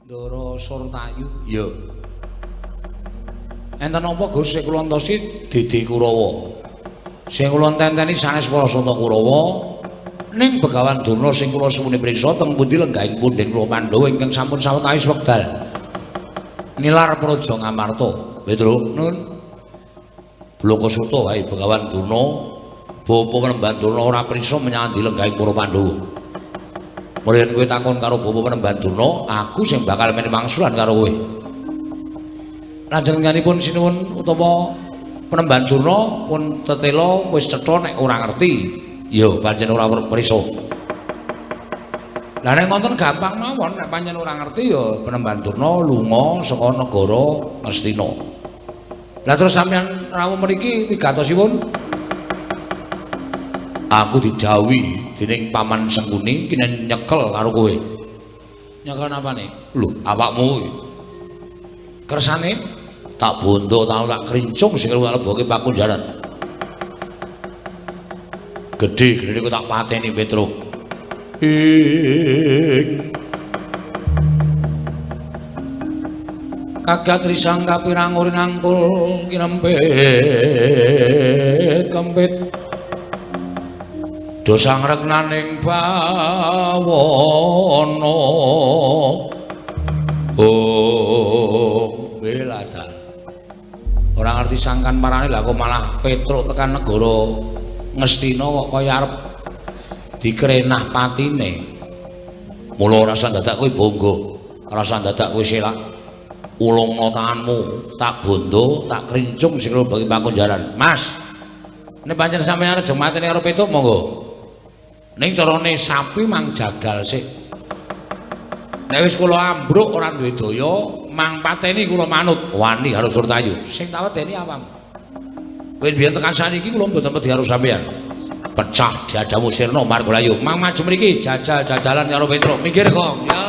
Ndara Surtayu. Iya. Enten apa Gus sing kula entosi Dede Kurawa. Sing kula enteni sanes Parasanta Kurawa ning Begawan Durna sing kula suwune priksa teng pundi lenggahing pundhen kula Pandhawa ingkang sampun sawetawis wekdal nilar praja Ngamarta. Petro nun. Blokasuta wae Begawan Durna Bapa Penemban Durna ora priksa menyang lenggahing para Pandhawa. Mulih kowe takon karo Bapa Penemban Durna, aku sing bakal meneh mangsulan karo kowe. Lajenengipun sinuwun utawa Penemban Durna pun tetela wis cetha nek ora ngerti, ya pancen ora prisa. Lah nek ngoten gampang mawon nek pancen ora ngerti ya Penemban Durna lunga saka negara Ngastina. Lah terus sampeyan rawuh mriki wigatosipun aku dijauhi dening Paman Sengkuni kinen nyekel karo kowe. Nyekel napane? Lho, awakmu kuwi. Kersane tak bondo tak krincung sing tak leboke pakunjaran. Gedhe kok tak pateni Petruk. Kagat risang kapirang urin angkul kinempet kempet dosang regnaning bawana welasa ora ngerti sangkan marane lha kok malah Petruk tekan negara Ngastina kok kaya arep dikrenah patine mula rasa dadak kowe bangga rasa dadak kowe selak ulungna tanganmu tak bondo tak krincung sing bagi pakunjaran. Mas nek pancen sampeyan arep mateni karo Petruk monggo ning carane sapi mang jagal sik nek wis kula ambruk ora duwe daya mang pateni kula manut wani karo Surtayu sing tak wedeni awam kowe biyen tekan saniki kula mboten wedi karo sampeyan pecah diadamu sirna Margolayu mang maju mriki jajal-jajalan karo Petruk minggir kok ya.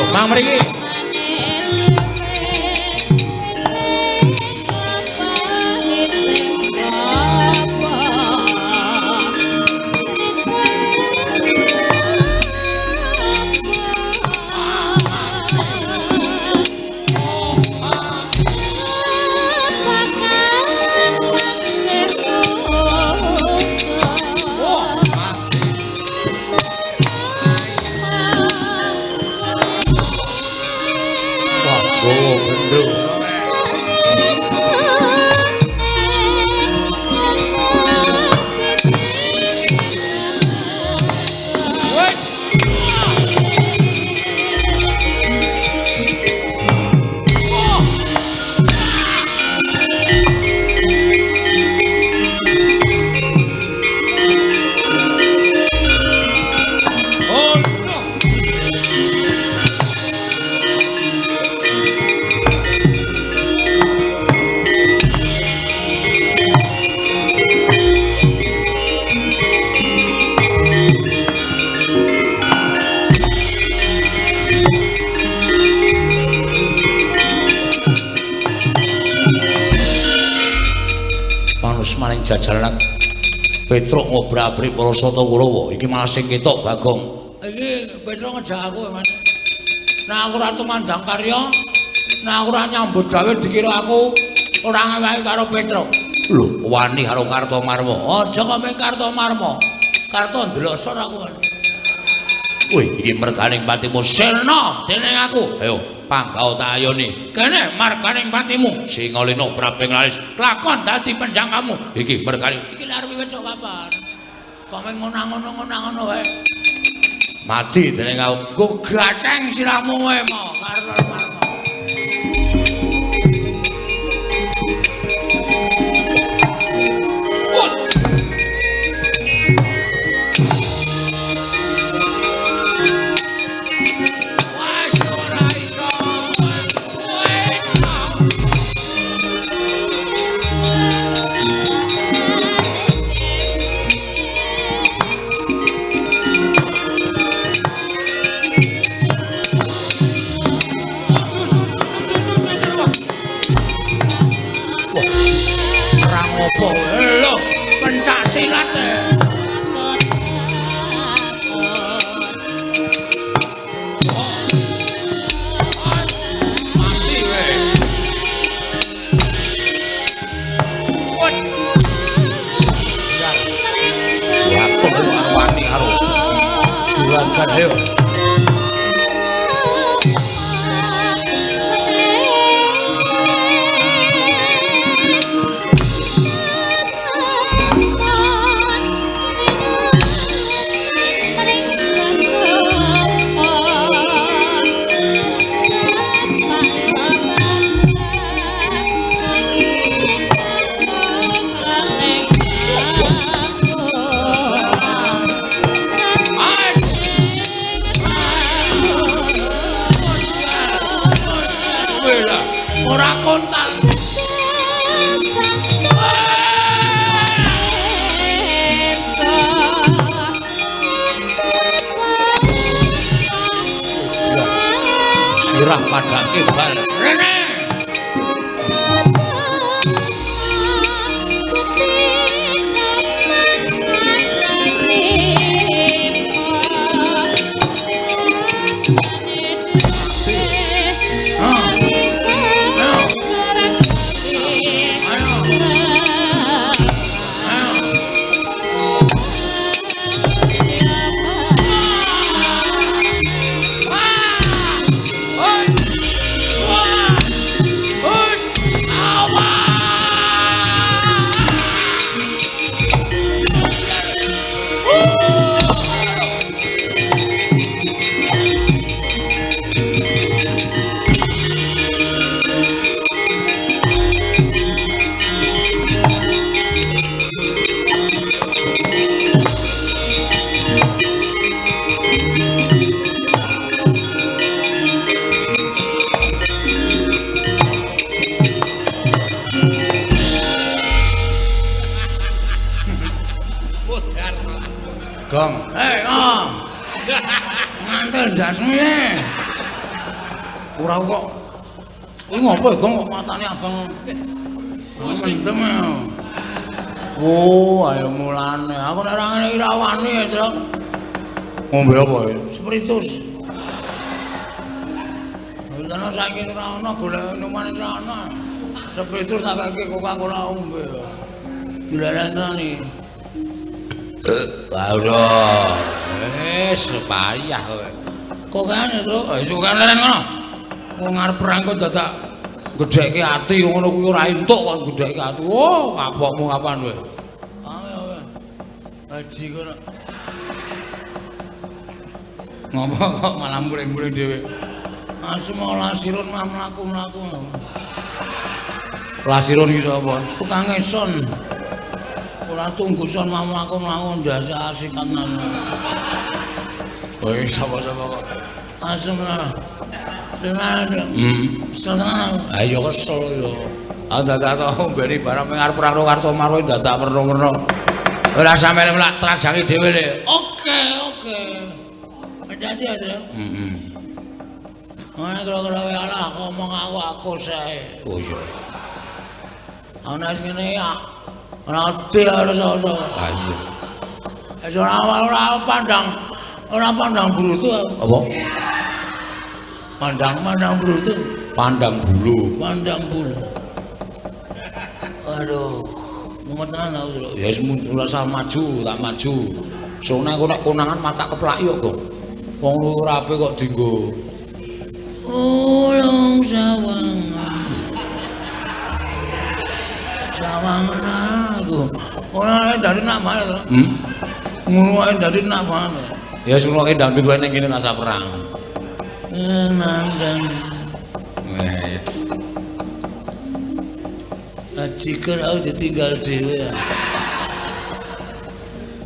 Mang mriki. Oh, gendeng. Maning jajalan Petruk ngobrak-abrik para Sata Kurawa iki malah sing ketok Bagong. Iki Petruk ngejak aku, Mas. Nek aku ora tumandang karya, nek aku ora nyambut gawe dikira aku ora ngewahi karo Petruk. Lho, wani karo Kartomarma. Aja kok ming Kartomarma. Karto ndelosor aku. Wih, iki merganing patimu sirna dening aku. Ayo, panggau tak ayoni. Kene marganing patimu Singalena Prabing Lalis lakon dadi penjangkamu. Iki merganing iki arep wiwit sok kabar. Kok ming ngono-ngono wae. Mati dening aku. Go gaceng sirahmu wae mo karo Marma. Apa lho pencak silat mati we ya kok wani karo juragan ayo ora kontal sirah padake bal rene Gong, ngantel jasmu ya. Ora kok. Kuwi ngopo Gong kok matane abang. Mendem ya. Oh, ayo mulane. Aku nek ora ngene iki ra wani ya, Truk. Ngombe apa ya? Spiritus. Lan saiki ora ono golek minuman ora ono. Spiritus tak kake Coca-Cola ombe. Dilalani. Baru, payah kowe. Kok kan itu? Suka leren ngono. Wong arep perang kok dadak gedhekke ati ngono kuwi ora entuk kon gedhekke ati. Oh, kapokmu kapan kowe? Ayo. Haji kono. Ngopo kok malah muring-muring dhewe. Asma lasirun mamlaku-laku. Lasirun iki sapa? Tukang eson. Ora tungguson mamlaku-laku ndase asikan nang. Oh, sapa-sapa kok. Asma. Tenan. Tenan. Ayo kesel yo. Dadak mbeni barang pengar perang Karto Marwo dadak perno-perno. Ora sampe lak trajangi dhewe le. Oke. Jadi ada. Mana kira-kira alah ngomong aku sae. Oh iya. Ana ngene ya. Ora ati ora soso. Ah iya. Ora pandang brutu. Apa? Pandang brutu. Pandang bulu. Aduh. Mumet tenan aku. Ya wis ora usah maju, tak maju. Soalnya aku nek konangan mata keplak yo kok. Wong lurape kok dienggo. Ulung sawangan aku. Ora dari nak bae to. Ngono ae dari nak bae. Ya suroke dangdut wae ning kene rasa perang. Nandang. Ajiker aku ditinggal dhewe.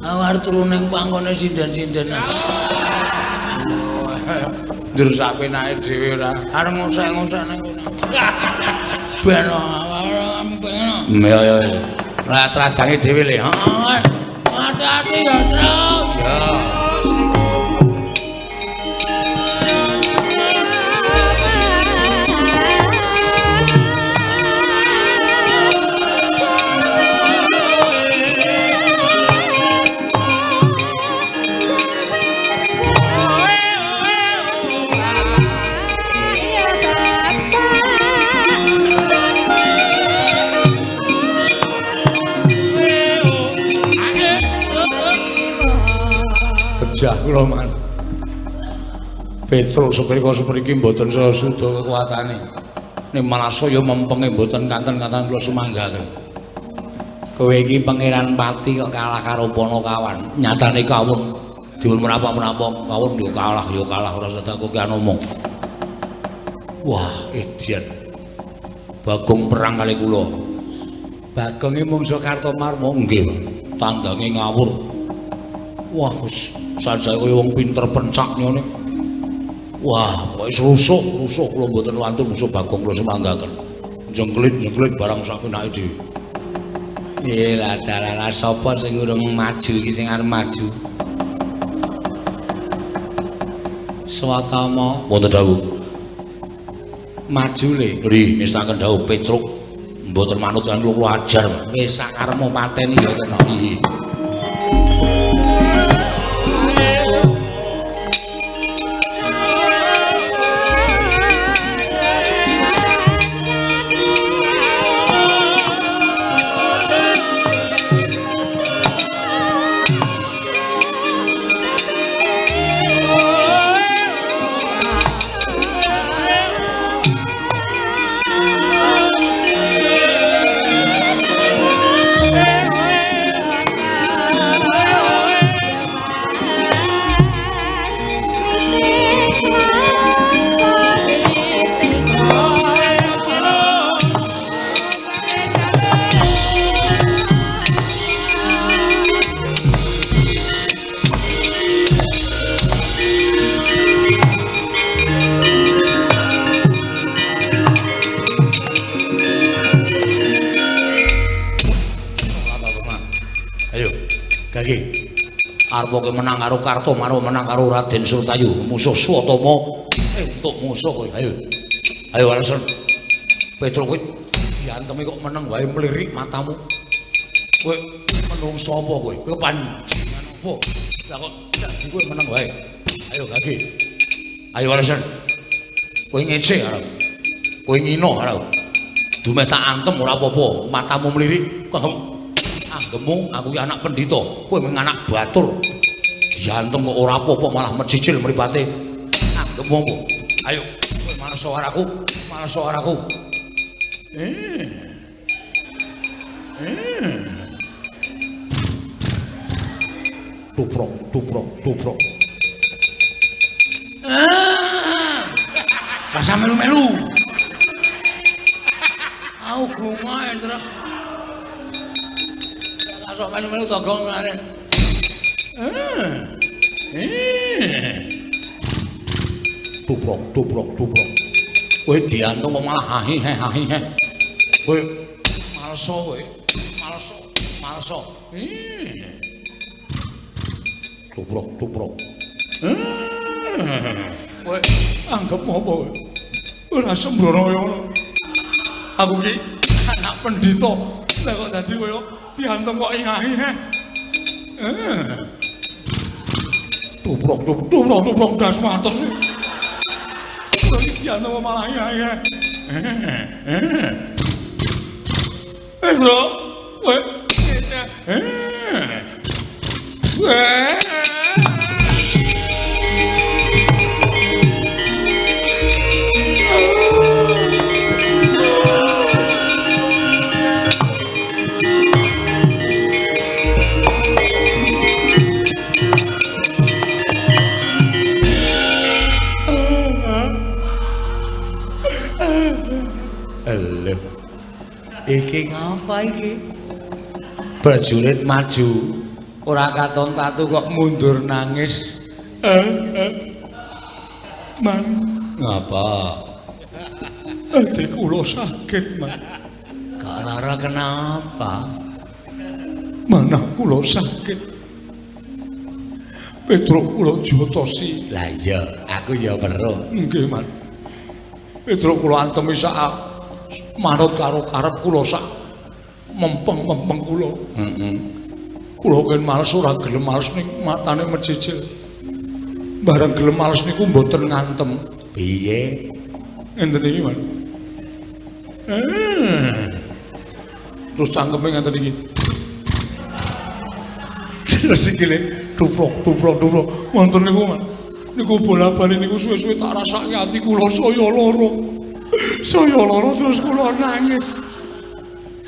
Awar turu ning pangkone sindan-sindan. Ndur sapenake dhewe ora. Arep ngosek-ngosek nang kene. Ben pengen. Ya. Lah trajange dhewe le. Heeh. Hati-hati ya, Tru. Ya. Jah kula man. Petruk seprika-sepriki mboten sesuda kekuatane. Ning malah saya mempenge mboten kanten-kanten kula sumanggaken. Kowe iki pangeran pati kok kalah karo Panakawan. Nyatane kawon dipun menapa-menapa kawon yo kalah ora sedak kok ngomong. Wah, edian. Bagong perang kali kula. Bagonge mungsuh Kartomarma nggih. Tandange ngawur. Wah, wis sajake kaya wong pinter pencak ngene. Wah, pokoke rusuk kula mboten wantun musuh Bagong kula semanggaken. Jengklit barang sapenake dhewe. Lah dalala sapa sing urung maju iki sing arep maju? Swatama wonten dawuh. Maju le. Nggih, ngestaken dawuh Petruk. Mboten manut lan kula ajar. Wis sakarepmu pateni ya kena iki. Arep menang karo Kartomarma, menang karo Raden Surtayu, musuh Swatama. Entuk musuh kowe. Ayo. Ayo Walesan. Petruk kowe diantemi kok meneng wae mlirik matamu. Kowe menungso apa kowe? Kowe panjenengan apa? Lah kok dadi kowe meneng wae. Ayo Gage. Ayo Walesan. Kowe ngece arep. Kowe ngino arep. Dume tak antem ora apa-apa, matamu mlirik. Anggemu aku iki anak pendhita, kowe mung anak batur. Diantem kok ora apa-apa malah mecicil mripate. Anggemu apa? Ayo, kowe Males suaraku, males suaraku. Tuprok, tuprok, tuprok. Rasa melu-melu. Aku gumae truk. Rasa melu-melu togong lare. Tuprok, tuprok, tuprok. Kowe diantung kok malah hahi-hahi. Kowe malso kowe. Malso, malso. Tuprok, tuprok. Kowe anggap apa kowe? Ora sembrono kaya ngono. Aku ki anak pendhita. Lah kok dadi kowe diantem kok ngahi he. Tuprok, tuprok, tuprok, tuprok das mantes. Kowe ki diantem malah ngahi he. Wes lho. Kowe ngecek. Lho. Iki ngapa iki? Prajurit maju, ora katon tatu kok mundur nangis. Man, Ngapa? ati kula sakit, Man. Kok lara kenapa? Manah kula sakit. Petruk kula jotosi. Lah iya, aku ya weruh. Nggih, Man. Petruk kula antemi sak manut karo karep kula sak mempeng-mempeng kula. Heeh. Kula ken males ora gelem males ning matane mejejel. Bareng gelem males niku mboten ngantem. Piye? Enten iki, Man. Terus cangkeme ngaten iki. Terus sikile tuprok, tuprok, tuprok. Wonten niku, Man. Niku bola-bali niku suwe-suwe tak rasake ati kula saya lara. Saya lara terus kula nangis.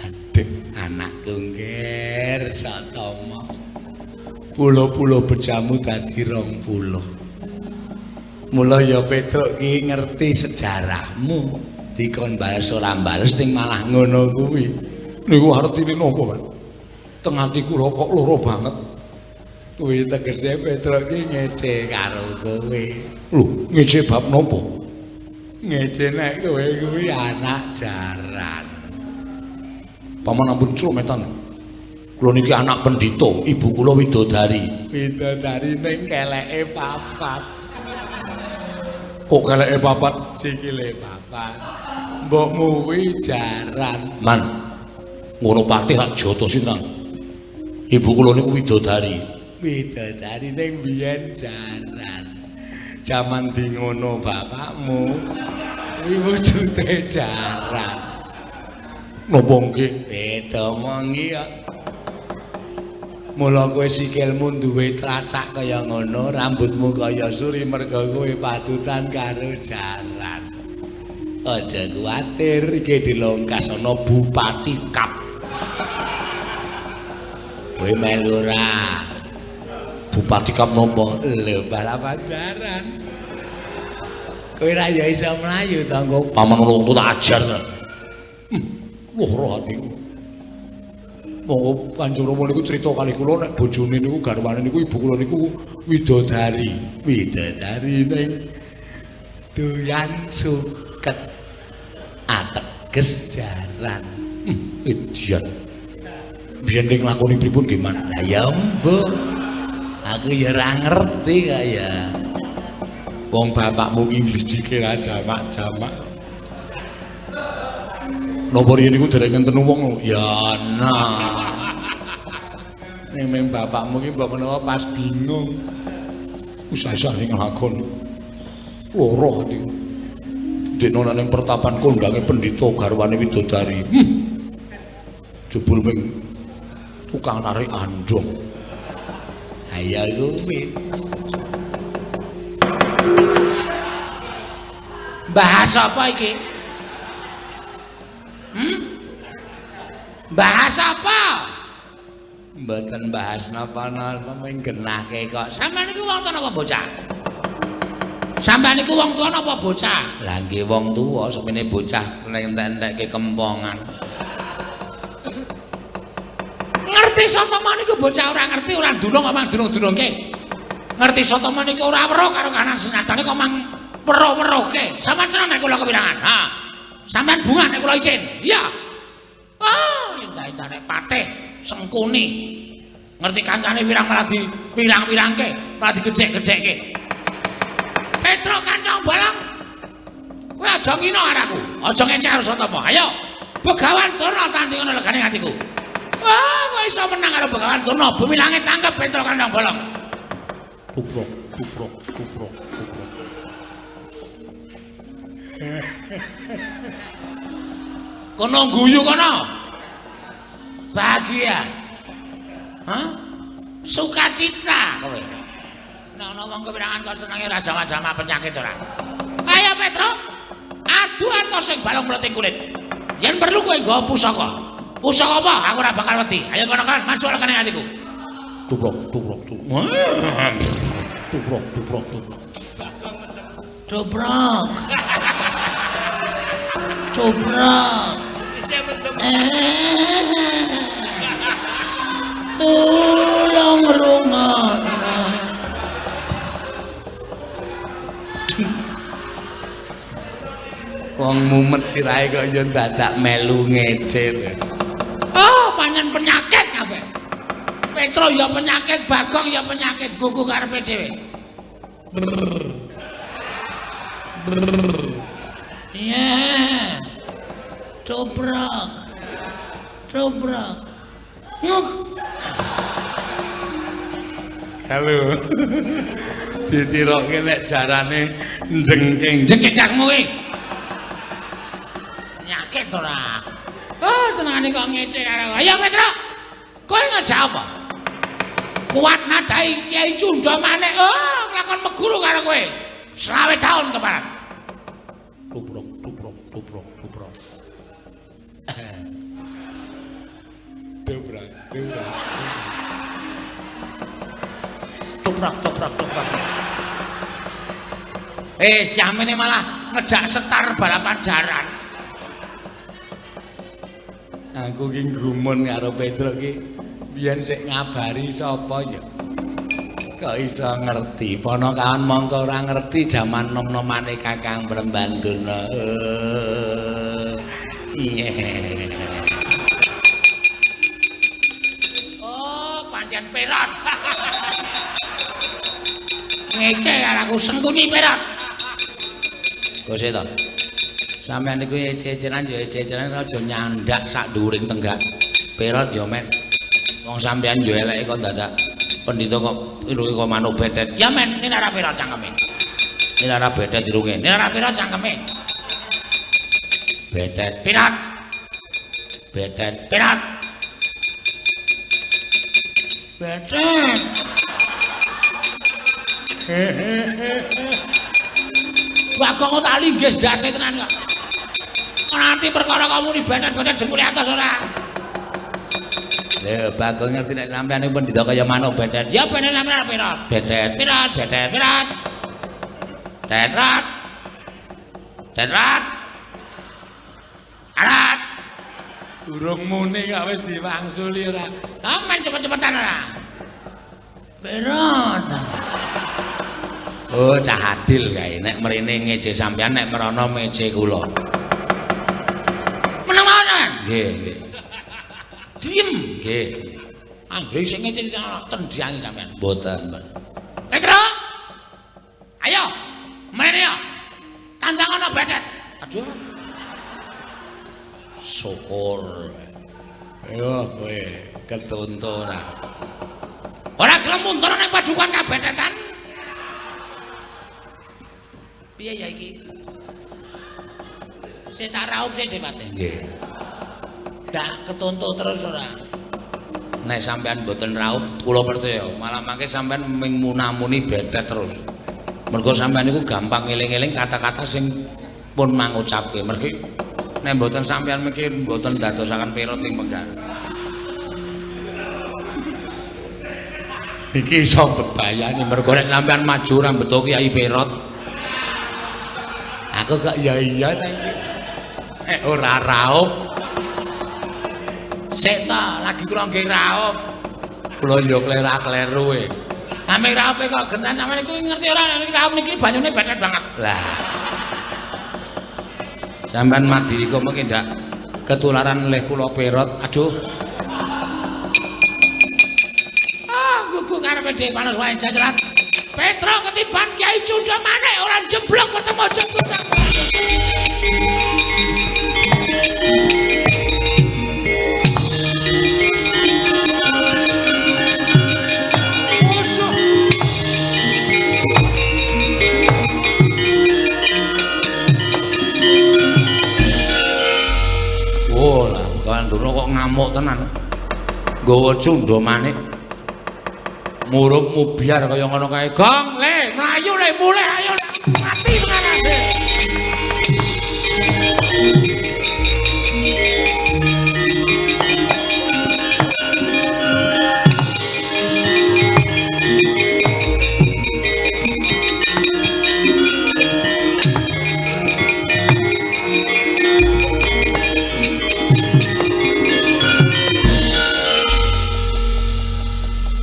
Aduh, anakku ngger satama. Pulo-pulo bejamu dadi 20. Mula ya Petruk ki ngerti sejarahmu. Dikon bales ora bales ning malah ngono kuwi. Niku artine napa, Pak? Teng ati kula kok lara banget. Kuwi tegese Petruk ki ngece karo kowe. Lho, ngece bab napa? Ngece nek kowe kuwi anak jaran. Paman ampun crumetan. Kula niki anak pendhita, ibu kula widodari. Widodari ning keleke papat. Kok keleke papat? Sikile papat. Mbokmu kuwi jaran. Man, ngono patih tak jotosi tenan. Ibu kula niku widodari. Widodari ning biyen jaran. Jaman di ngono bapakmu kuwi wujude jaran. Napa nggih? Beda mongi ya. Mula kowe sikilmu duwe tlacak kaya ngono, rambutmu kaya suri merga kowe padutan karo jaran. Aja kuwatir iki dilongkas ana Bupati Kap. Kowe melu ora? Bupati Kap napa? Lho balapan jaran. Kowe ra ya iso mlayu ta engko Paman kula tak ajar tenan. Lara atiku. Monggo Kanjeng Rama niku crita kali kula nek bojone niku garwane niku ibu kula niku widodari. Widodari ning doyan suket ateges jaran. Edian. Biyen ning lakoni pripun nggih, Man? Lah ya mbok. Aku ya ora ngerti kaya. Wong bapakmu ki nglijike ra jamak-jamak. Napa riyen niku dereng enten wong ya nah. Ning bapakmu ki mbok menawa pas bingung. Usah-usah ning lakon. Lara atiku. Dina ning pertapan kondange pendhita garwane widodari. Jebul ping tukang narik andong. Ayo kuwi. Bahas apa iki? Bahas apa? Mboten bahas napa-napa mung genahke kok. Sampeyan niku wong tuwa napa bocah? Sampeyan niku wong tuwa napa bocah? Lah nggih wong tuwa semene bocah nek entek-entekke kempongan. Ngerti sapa niku bocah ora ngerti ora ndulung omang durung-durungke. Ngerti sapa niku ora weruh karo kanan senatane kok mang weruh-weruhke. Sampeyan seneng nek kula kepirangan? Ha. Sampeyan bunga nek kula isin. Iya. Oh, indah-indah nek patih sengkuni. Ngerti kancane wirang malah dipirang-pirangke, malah digejek-gejekke. Petro Kantong Bolong. Kowe aja ngino araku. Aja ngecek karo Sotama. Ayo. Begawan Durna tandingono legane atiku. Wah, kowe iso menang karo Begawan Durna. Bumi langit tangkep Petro Kantong Bolong. Kuprok, kuprok, kuprok, kuprok. Kono guyu kono. Bahagia. Hah? Sukacita kowe. Nek ana wong kepirangan kok senenge ora jama-jama penyakit ora. Ayo Petro. Adu atos sing balung mleting kulit. Yen perlu kowe nggawa pusaka. Pusaka apa? Aku ora bakal wedi. Ayo kono kan masuk lekane atiku. Tubrok, tubrok, tubrok. Tubrok, tubrok, tubrok. Tubrok. Tubrok. Tolong rungokno. Wong mumet sirahe kok yo dadak melu ngecet. Oh, pancen penyakit kabeh. Petro ya penyakit, Bagong ya penyakit, gugu karepe dhewe. Iya. Cobrok. Cobrok. Halo. Ditirokke nek jarane jengking. Jengking dasmu kuwi. Nyakit ora. Oh, senengane kok ngece karo. Ayo Petro. Kowe ngejak apa? Kuat nadai Kiai Cunda maneh. Oh, nglakon meguru karo kowe. 20 tahun keparat. Tubrok, tubrok, tubrok, tubrok. Dobrak, dobrak. Toprak, toprak, toprak. Siamene malah ngejak setar balapan jaran. Aku ki gumun karo Petro ki. Biyen sik ngabari sapa ya. Kok iso ngerti? Ponokawan mongko ora ngerti jaman nom-nomane Kakang Prembandurna. Iya. Pancen perat. Ngece karo aku sengkuni perat. Gose to. Sampeyan niku ece-ecenan ya ece-ecenan aja nyandak sak dhuwuring tenggak. Perat ya men. Wong sampeyan yo eleke kok dadak pendhita kok irunge kok manuk bedet. Ya men, ini ora perat cangkeme. Ini ora bedet irunge. Ini ora perat cangkeme. Bedet perat. Bedet perat. Bedet. Bagong tak linggis ndase tenan kok. Nanti perkara kamu ni bedet-bedet jempule atas ora. Lha Bagong ngerti nek sampeyan niku pendhita kaya manuk bedet. Ya bedet sampeyan pirat. Bedet pirat, bedet pirat. Tetrat. Tetrat. Arat. Durung muni kok wis diwangsuli ora. Sampeyan cepet-cepetan ora. Pirat. Oh, cah adil kae nek mrene ngeje sampeyan nek merono meje kula. Meneng mawon. Nggih, nggih. Diem, nggih. Anggere sing ngece tendiangi sampean. Mboten, Mbak. Petro. Ayo. Mrene yo. Tandang ana bedet. Aduh. Syukur. Ayo kowe ketuntu ora. Ora gelem mundur ning padukan kabedetan. Piye ya iki? Sing tak raup sing dipate. Nggih. Dak ketuntu terus ora. Nek sampean mboten raup, kula percaya malah mangke sampean ming munamuni bedet terus. Mergo sampean niku gampang eling-eling kata-kata sing pun mangucapke mergi nek mboten sampeyan mikir mboten dadosaken Perot ing Menggar. Iki iso bebayani mergo nek sampeyan maju ra beto Kyai Perot. Aku gak iya ta iki. Ora raup. Sik ta, lagi kula nggih raup. Kula yo klerak-kleru e. Ame raupe kok genah sampeyan iki ngerti ora nek raup niki banyune becet banget. Lah. Sampeyan mati kok mengki ndak ketularan oleh kula Perot. Aduh. Gugu karepe dhewe panas wae jajrat. Petro ketiban Kyai Sunda maneh ora jeblok ketemu jebul. Oh lah, Kandura kok ngamuk tenan. Nggawa Sunda maneh. Muruk mubiar kaya ngono kae. Gong, le, mlayu le, mulih ayo mati mengarane.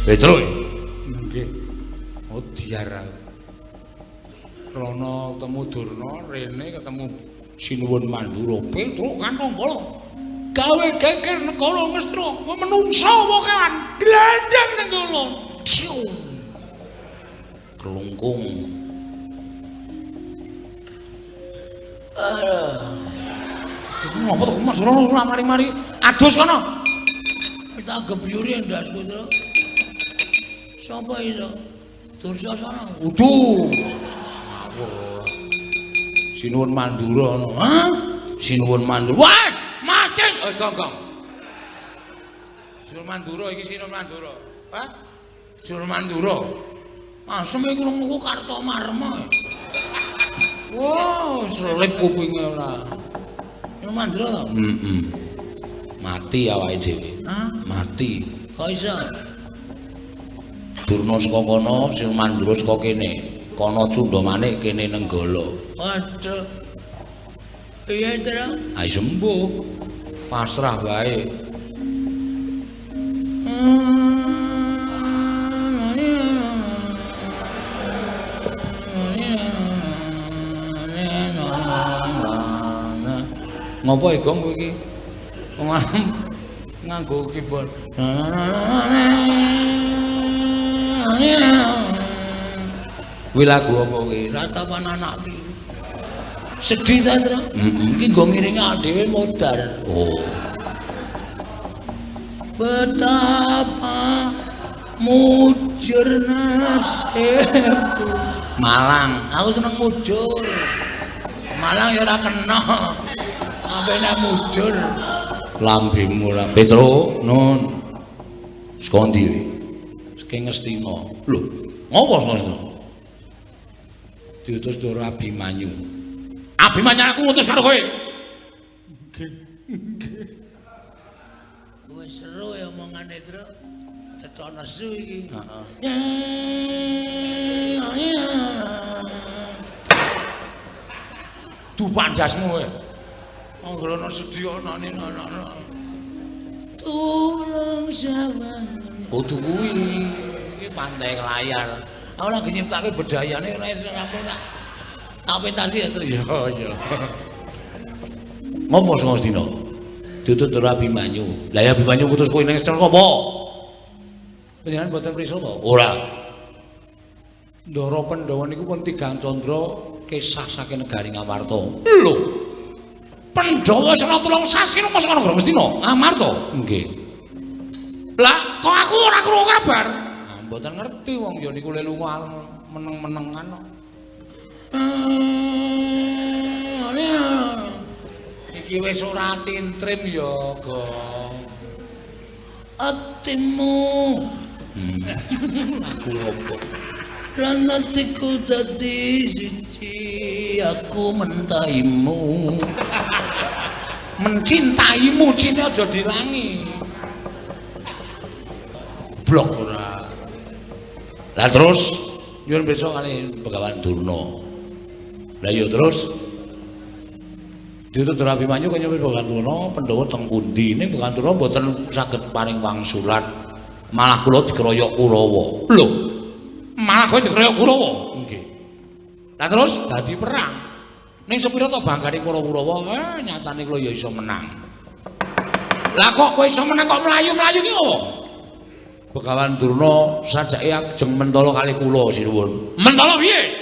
Petro. Nggih. Oh diarah. Rono ketemu Durna, rene ketemu Sinuwun Mandura. Petro kantong bola. Gawe geger negara Ngastra, menungsa wokan, glandang ning kono. Kelungkung. Iku ngopo to Mas Rono ora mari-mari adus kono. Kita gebyuri ndas Petro. Sapa iso? Dursasana. Uduh. Ngawur. Sinuwun Mandura ngono. Hah? Sinuwun Mandura. Wah, mati. Gong. Sinuwun Mandura iki Sinuwun Mandura. Hah? Sinuwun Mandura. Asem iku lungo Kartomarma. Wow, selip kupinge ora. Sinuwun Mandura to? Mati awake dhewe. Hah? Mati. Kok iso? Durna saka kono, Sinuwun Mandura saka kene. Kono Sunda maneh kene Nenggala. Waduh. Piye, Tru? Ai sembuh. Pasrah wae. Ngopo Gong kowe iki? Nganggo keyboard. Kuwi lagu apa kuwi? Ratapan anak piru. Sedih ta, Tru? Iki nggo ngiringi awake dhewe modar. Oh. Betapa mujur nasibku. Malang, aku seneng mujur. Malang ya ora kena. Apa nek mujur? Lambemu ora. Petro, nun. Saka ndi kowe? Saka Ngastina. Lho, ngopo Ngastina? Diutus Ndara Abimanyu. Abimanyu aku ngutus karo kowe. Nggih. Kowe seru ya omongane, Tru. Cetha nesu iki. Heeh. Dupan jasmu kowe. Anggrana sedya anane ana. Tulung sawan. Kudu kuwi. Iki pantai layar. Aku lagi nyiptake bedayane ora iso ngampun tak. Tak pentaski ya, Tru. Ya. Ngopo Ngastina? Ditut Ndara Abimanyu. Lah ya Abimanyu ngutus kowe ning Ngastina apa? Panjenengan boten prisa to? Ora. Ndara Pandhawa niku pun tigang candra kisah saking negari Ngamarta. Lho. Pandhawa sing tulung sasi nang kono Ngastina. Ngamarta. Nggih. Lah kok aku ora krungu kabar? Mboten ngerti wong ya niku lelu meneng-menengan. Iki wis ora tintrim ya, Gong. Atimu. Lagu opo? Lan atiku dadi siji aku mentaimu. Mencintaimu cine aja dirangi. Blok ora. Lah terus nyuwun pirsa kali Begawan Durna. Lah ya terus Ditut Abimanyu kaya Begawan Durna Pandhawa teng pundi ning Begawan Durna mboten saged paring wangsulan. Malah kula dikeroyok Kurawa. Lho. Malah kowe dikeroyok Kurawa. Nggih. Lah terus dadi perang. Ning sepira to banggane para Kurawa, nyatane kula ya iso menang. Lah kok kowe iso menang kok mlayu-mlayu ki opo? Begawan Durna sajake ajeng mentala kali kula sinuwun. Mentala piye?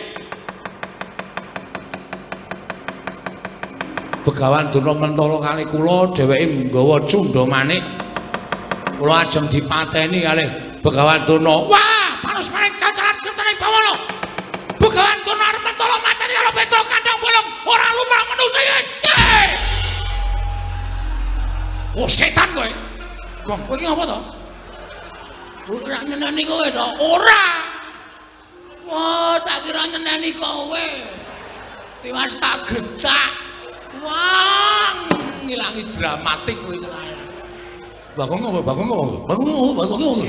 Begawan Durna mentala kali kula dheweke nggawa cundha manik. Kula ajeng dipateni kalih Begawan Durna. Wah, panos maning cacaran kertene bawana. Begawan Durna arep mentala mateni karo Petra kandhang bolong ora lumrah manusa iki. Oh setan kowe. Wong kowe iki ngopo to? Ora nyeneni kowe to? Ora. Wah, tak kira nyeneni kowe. Tiwas tak getak. Wah, ngilangi dramatik kowe tenan. Bagong ngopo? Bagong ngopo?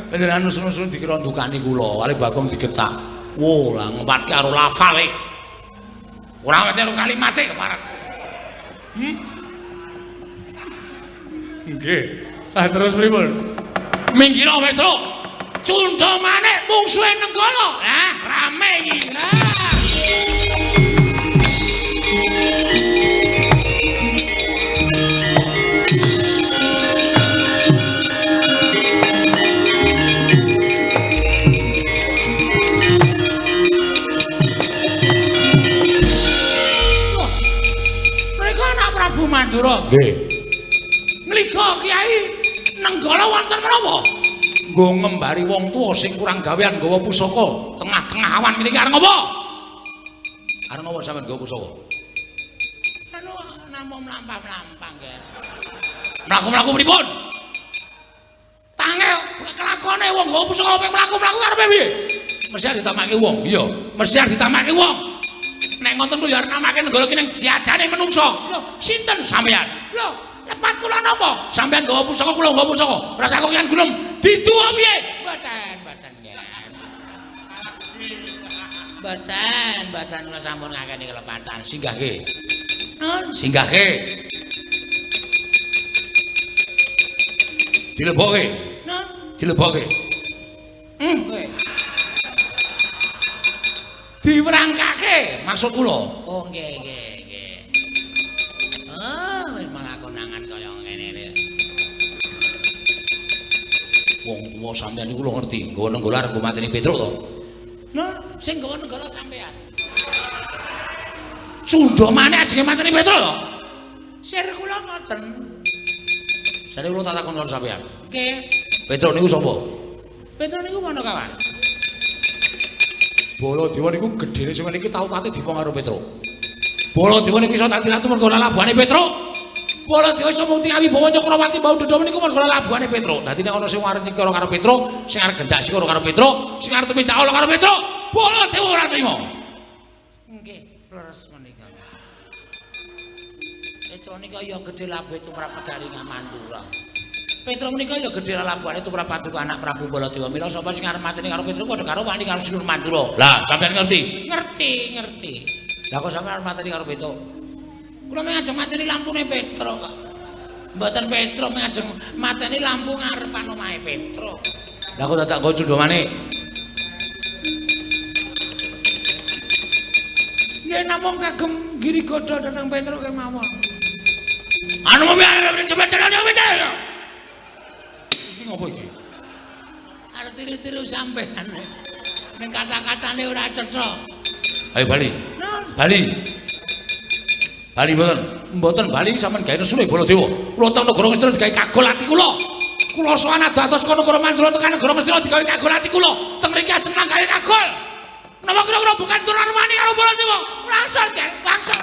Panjenengan nusun-nusun dikira ndukani kula, kali Bagong digetak. Wo, lah ngempatke karo lafale. Ora wete karo kalimate keparat. Nggih. Ah terus pripun? Minggir Petra. Cundha manik mungsuhe Nenggala. Lah, rame iki. Prabu Mandura. Nggih. Mlika Kyai Nenggala wonten menapa? Nggo ngembari wong tuwa sing kurang gawean nggawa pusaka tengah-tengah awan mriki arep ngopo? Arep ngopo sampean nggawa pusaka? Anu namung mlampah-mlampah nggih. Mlaku-mlaku pripun? Tange kelakone wong nggawa pusaka ping mlaku-mlaku karepe piye? Mesti ditamake wong. Iya, mesti ditamake wong. Nek ngoten ku ya arep namake Nenggala ki ning diadane menungso. Lho, sinten sampean? Lho, lepat kula napa? Sampean nggawa pusaka kula nggawa pusaka. Rasa kok kan gulung diduwa piye? Mboten nggih. Mboten kula sampun ngakeni kelepatan. Singgahke. Singgahke. Dilebokke. Dilebokke. Kowe. Diwerangkake maksud kula. Oh nggih. Ah, wis malah konangan kaya ngene. Wong tuwa sampeyan niku lho ngerti, nggawa Nenggala arep mateni Petruk to. Nah, sing nggawa Nenggala sampeyan. Cundha manik ajenge mateni Petruk to. Sir kula ngoten. Sare kula tak takon karo sampeyan. Nggih. Petruk niku sapa? Petruk niku Manakawan. Baladewa niku gedene sing niki tau tate dipong karo Petruk. Baladewa niku iso dadi ratu mergo labuhane Petruk. Baladewa iso mukti Wibawa Cakrawati bau dodho niku mergo labuhane Petruk. Dadi nek ana sing arep nyikara karo Petruk, sing arep gendak sikara karo Petruk, sing arep tumindak ala karo Petruk, Baladewa ora trima. Nggih, leres menika. Petruk nika ya gedhe labuhe tumrap Negari Mandura. Petruk menika ya gedhe labuhane tumrap paduka anak Prabu Baladewa. Mila sapa sing arep mateni karo Petruk padha karo wani karo Sinur Mandura. Lah, sampeyan ngerti? Ngerti. Lah kok sampeyan arep mateni karo Petruk? Kula mengajeng mateni lampune Petruk kok. Mboten Petruk mengajeng mateni lampu ngarepan omahe Petruk. Lah kok dadak nggo cundha manik? Yen namung kagem Girigoda dhateng Petruk kemawon. Anu mobil arep cepet-cepet ya. Iki ngopo iki? Arep tiru-tiru sampean. Ning kata-katane ora cetha. Ayo Bali. Bali mboten Bali sampean gawe nesune Baladewa. Kula teng negara Ngastina digawe kagol ati kula. Kula sowan dados ka negara Mandura tekan negara Ngastina digawe kagol ati kula. Teng mriki ajeng gawe kagol. Napa kira-kira bukan turunan mani karo Baladewa? Langsung kan, langsung.